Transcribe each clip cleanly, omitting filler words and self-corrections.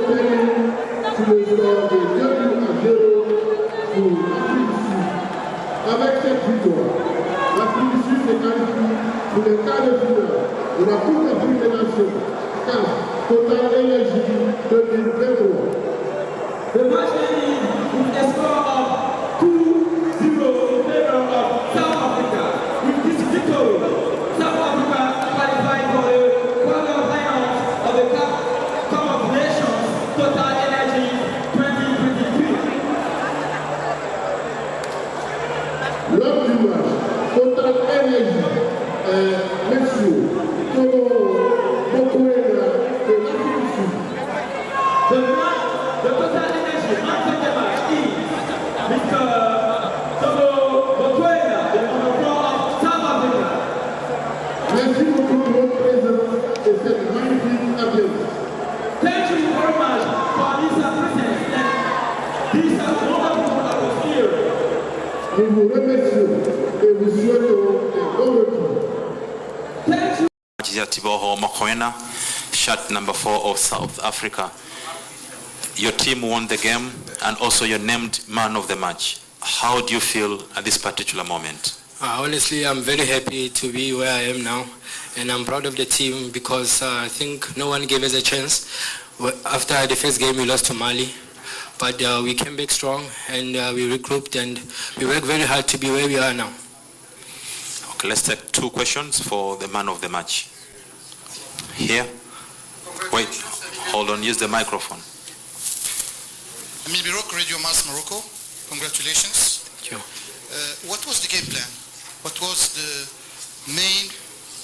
termine sur le score de 2-0 pour l'Afrique du Sud. Avec cette victoire, l'Afrique du Sud se qualifie pour les quarts de finale de la Coupe d'Afrique des Nations, CAF Total Energy 2023. The match ended with a score of 2-0 in favor of South Africa. With this victory, South Africa qualified for the quarterfinals of the Cup of Nations Total Energy 2023. L'homme du match, Total Energy, Monsieur MAKOENA de l'Afrique du Sud. The Total Energy man of the match is Mr. MAKOENA, the number 4 of South Africa. Merci beaucoup de votre présence et cette magnifique ambiance. Thank you very much for this presence and this wonderful atmosphere. Nous vous remercions et vous souhaitons un bon retour. Thank you. Tiboho MAKOENA, shirt number 4 of South Africa. Your team won the game and also you're named man of the match. How do you feel at this particular moment? Honestly, I'm very happy to be where I am now, and I'm proud of the team because I think no one gave us a chance. After the first game, we lost to Mali, but we came back strong and we regrouped and we worked very hard to be where we are now. Okay, let's take 2 questions for the man of the match. Here. Wait, hold on, use the microphone. Emile Birouk, Radio Mass Morocco. Congratulations. Thank you. What was the game plan? What was the main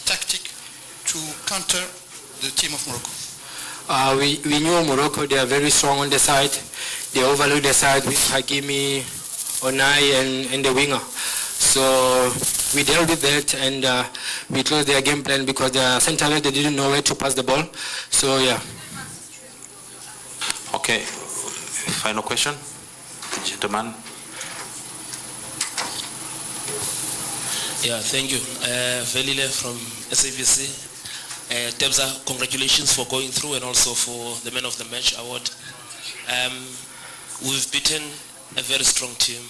tactic to counter the team of Morocco? We knew Morocco, they are very strong on the side. They overload the side with Hakimi, Onai and the winger. So we dealt with that and we closed their game plan because the center back, they didn't know where to pass the ball. So yeah. Okay, final question, gentlemen. Yeah, thank you. Velile from SABC. Tebza, congratulations for going through and also for the Man of the Match award. We've beaten a very strong team,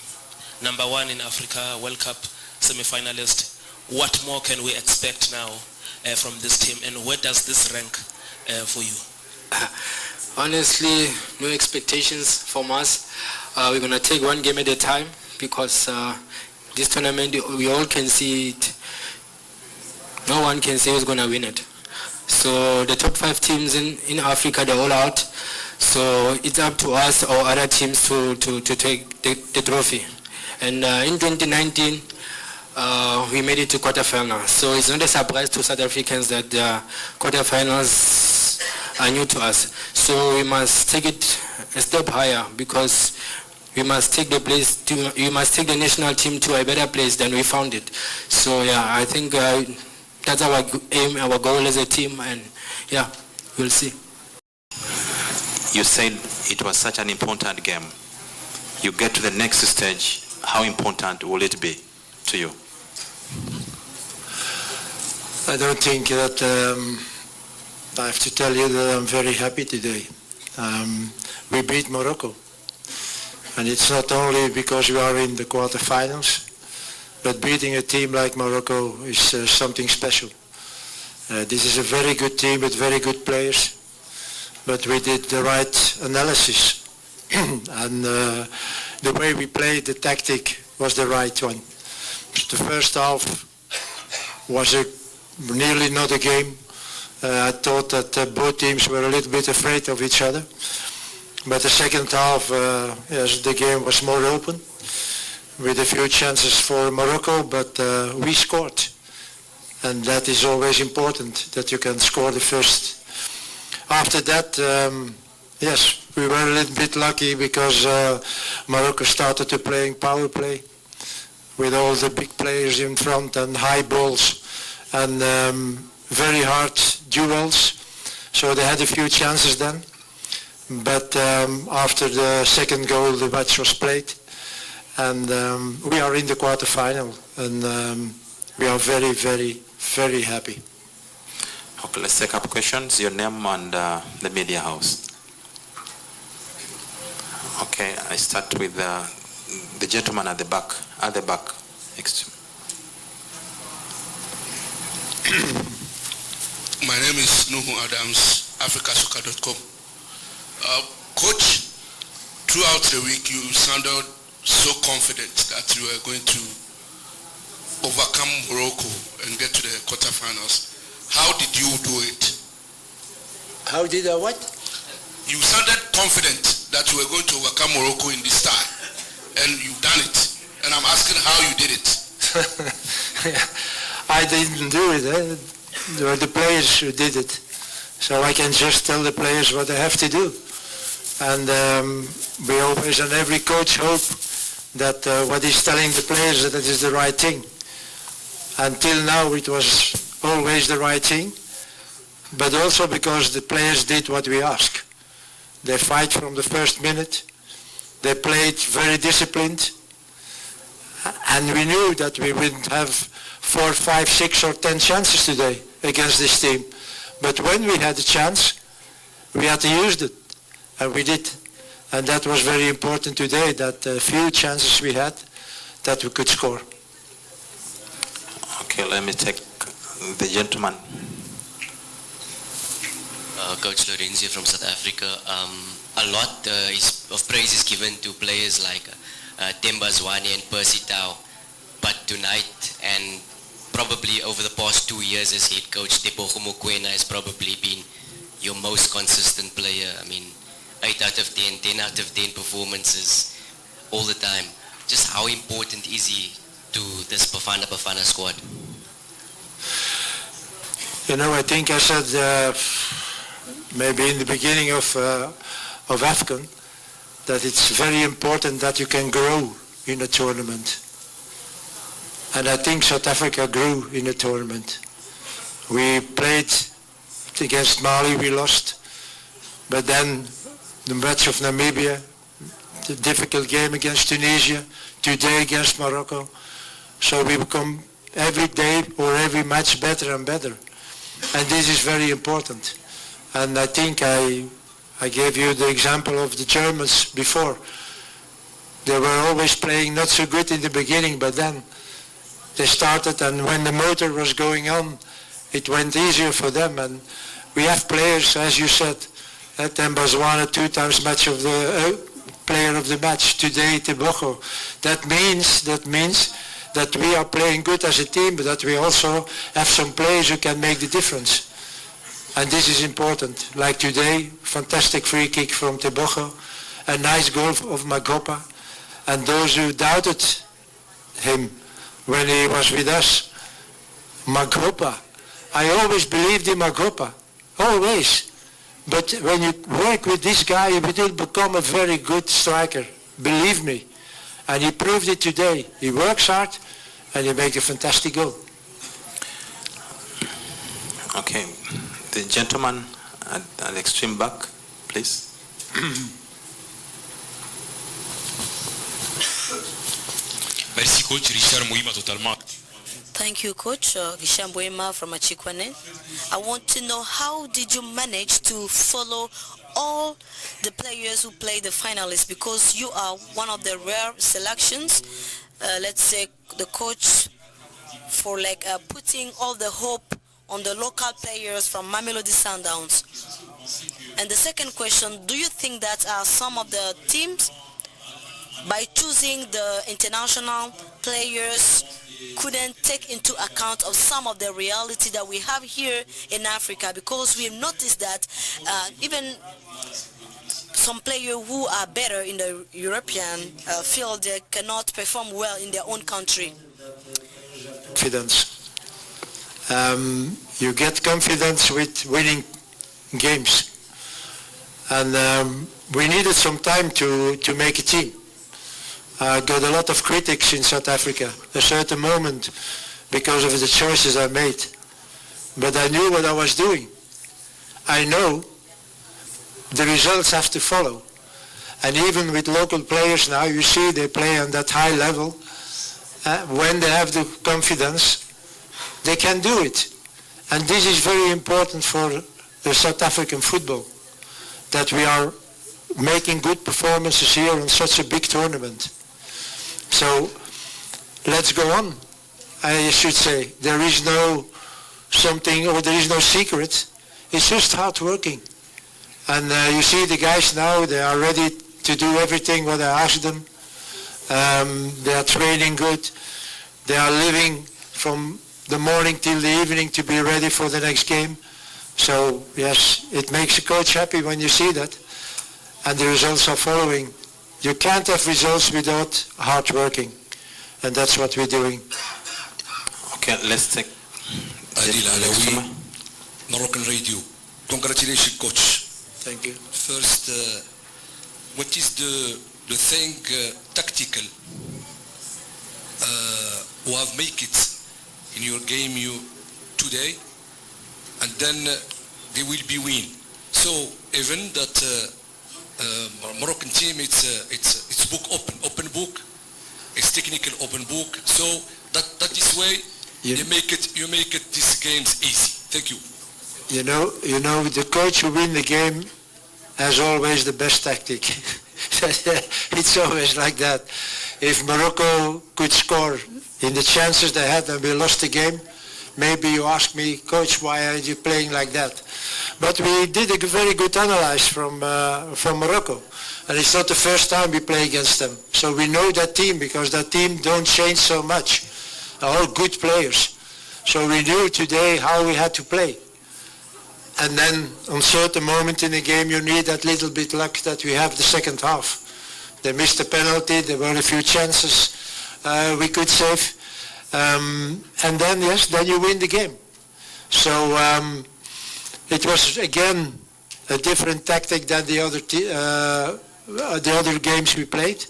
number 1 in Africa, World Cup semi-finalist. What more can we expect now from this team, and where does this rank for you? Honestly, no expectations from us. We're going to take one game at a time because this tournament, we all can see it. No one can say who's going to win it. So the top 5 teams in Africa, they're all out. So it's up to us or other teams to take the trophy. And in 2019, we made it to quarterfinals. So it's not a surprise to South Africans that the quarterfinals are new to us. So we must take it a step higher because we must take we must take the national team to a better place than we found it. So yeah, I think that's our aim, our goal as a team, and yeah, we'll see. You said it was such an important game. You get to the next stage, how important will it be to you? I don't think that I have to tell you that I'm very happy today. We beat Morocco. And it's not only because we are in the quarterfinals, but beating a team like Morocco is something special. This is a very good team with very good players, but we did the right analysis. And the way we played, the tactic was the right one. The first half was nearly not a game. I thought that both teams were a little bit afraid of each other. But the second half, yes, the game was more open, with a few chances for Morocco, but we scored. And that is always important, that you can score the first. After that, yes, we were a little bit lucky because Morocco started to playing power play with all the big players in front and high balls and very hard duels. So they had a few chances then. But after the second goal, the match was played, and we are in the quarterfinal, and we are very, very, very happy. Okay, let's take up questions. Your name and the media house. Okay, I start with the gentleman at the back. Next to me. My name is Nuhu Adams, africasoccer.com. Coach, throughout the week you sounded so confident that you were going to overcome Morocco and get to the quarterfinals. How did you do it? How did I what? You sounded confident that you were going to overcome Morocco in this time, and you've done it. And I'm asking how you did it. I didn't do it. There were the players who did it. So I can just tell the players what they have to do. And we always, and every coach, hope that what he's telling the players that it is the right thing. Until now it was always the right thing, but also because the players did what we asked. They fight from the first minute. They played very disciplined. And we knew that we wouldn't have 4, 5, 6 or 10 chances today against this team. But when we had a chance, we had to use it. And we did. And that was very important today, that few chances we had, that we could score. Okay, let me take the gentleman. Coach Lorenzio from South Africa. A lot of praise is given to players like Themba Zwane and Percy Tau. But tonight, and probably over the past 2 years as head coach, MAKOENA has probably been your most consistent player. I mean, 8 out of 10, 10 out of 10 performances all the time. Just how important is he to this Bafana squad? You know, I think I said maybe in the beginning of AFCON that it's very important that you can grow in a tournament. And I think South Africa grew in a tournament. We played against Mali, we lost. But then the match of Namibia, the difficult game against Tunisia, today against Morocco. So we become every day or every match better and better. And this is very important. And I think I gave you the example of the Germans before. They were always playing not so good in the beginning, but then they started, and when the motor was going on, it went easier for them. And we have players, as you said, Themba Zwane 2 times match of the player of the match, today Tebogo. That means that we are playing good as a team, but that we also have some players who can make the difference. And this is important. Like today, fantastic free kick from Tebogo, a nice goal of Magopa. And those who doubted him when he was with us, Magopa. I always believed in Magopa, always. But when you work with this guy, you will become a very good striker, believe me. And he proved it today. He works hard and he makes a fantastic goal. Okay, the gentleman at the extreme back, please. Merci coach, Richard Mouima totalement. Thank you, Coach Gishambwema from Achikwane. I want to know, how did you manage to follow all the players who played the finalists, because you are one of the rare selections, let's say the coach for putting all the hope on the local players from Mamelodi Sundowns. And the second question, do you think that some of the teams, by choosing the international players, couldn't take into account of some of the reality that we have here in Africa? Because we've noticed that even some players who are better in the European field, they cannot perform well in their own country. Confidence. You get confidence with winning games. And we needed some time to make a team. I got a lot of critics in South Africa at a certain moment because of the choices I made. But I knew what I was doing. I know the results have to follow. And even with local players now, you see they play on that high level. When they have the confidence, they can do it. And this is very important for the South African football, that we are making good performances here on such a big tournament. So let's go on, I should say. There is no something, or there is no secret. It's just hard working. And you see the guys now, they are ready to do everything what I ask them. They are training good. They are living from the morning till the evening to be ready for the next game. So yes, it makes a coach happy when you see that. And the results are following. You can't have results without hard working. And that's what we're doing. Okay, let's take Adil Alawi, Moroccan Radio. Congratulations, coach. Thank you. First, what is the thing tactical who have make it in your game today, and then they will be win. So even that Moroccan team, it's book open book, it's technical open book. So that is why you make it these games easy. Thank you. You know, the coach who win the game has always the best tactic. It's always like that. If Morocco could score in the chances they had and we lost the game, maybe you ask me, coach, why are you playing like that? But we did a very good analysis from Morocco. And it's not the first time we play against them. So we know that team, because that team don't change so much. All good players. So we knew today how we had to play. And then on certain moment in the game you need that little bit luck that we have the second half. They missed a penalty, there were a few chances we could save. And then, yes, then you win the game. So it was again a different tactic than the other games we played.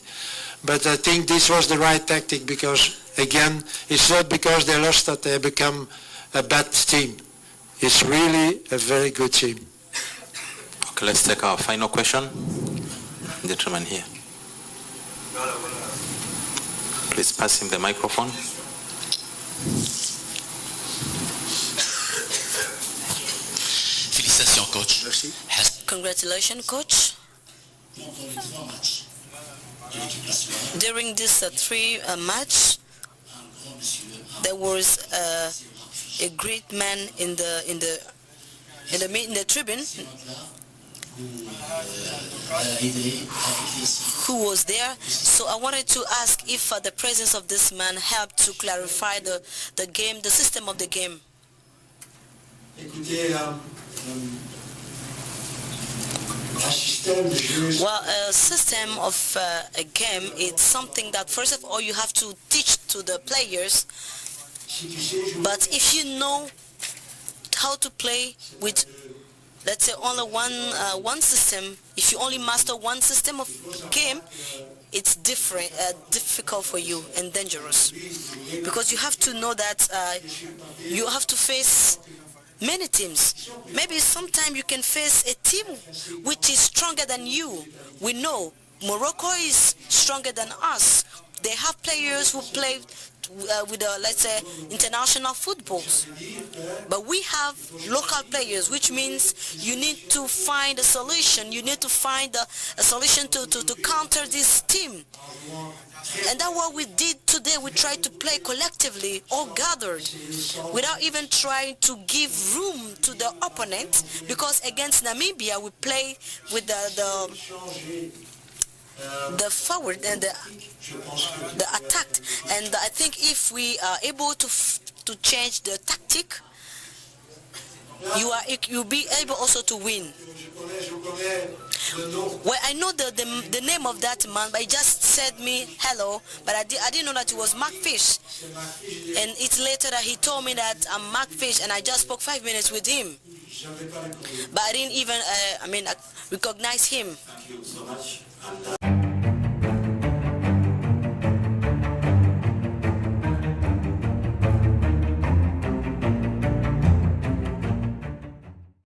But I think this was the right tactic, because again, it's not because they lost that they become a bad team. It's really a very good team. Okay, let's take our final question. Gentleman here. Please pass him the microphone. Félicitations, coach. Congratulations, coach. During this match, there was a great man in the tribune who was there. So I wanted to ask if the presence of this man helped to clarify the game, the system of the game. Well, a system of a game, it's something that first of all you have to teach to the players. But if you know how to play with, let's say, only one system, if you only master one system of game, it's difficult for you and dangerous, because you have to know that you have to face many teams. Maybe sometime you can face a team which is stronger than you. We know Morocco is stronger than us. They have players who play with let's say international footballs, but we have local players, which means you need to find a solution. You need to find a solution to counter this team. And that's what we did today. We tried to play collectively, all gathered, without even trying to give room to the opponent, because against Namibia we play with the forward and the attack. And I think if we are able to change the tactic, you'll be able also to win. Well, I know the name of that man, but he just said me hello, but I didn't know that it was Mark Fish. And it's later that he told me that I'm Mark Fish, and I just spoke 5 minutes with him. But I didn't even recognize him. Thank you so much.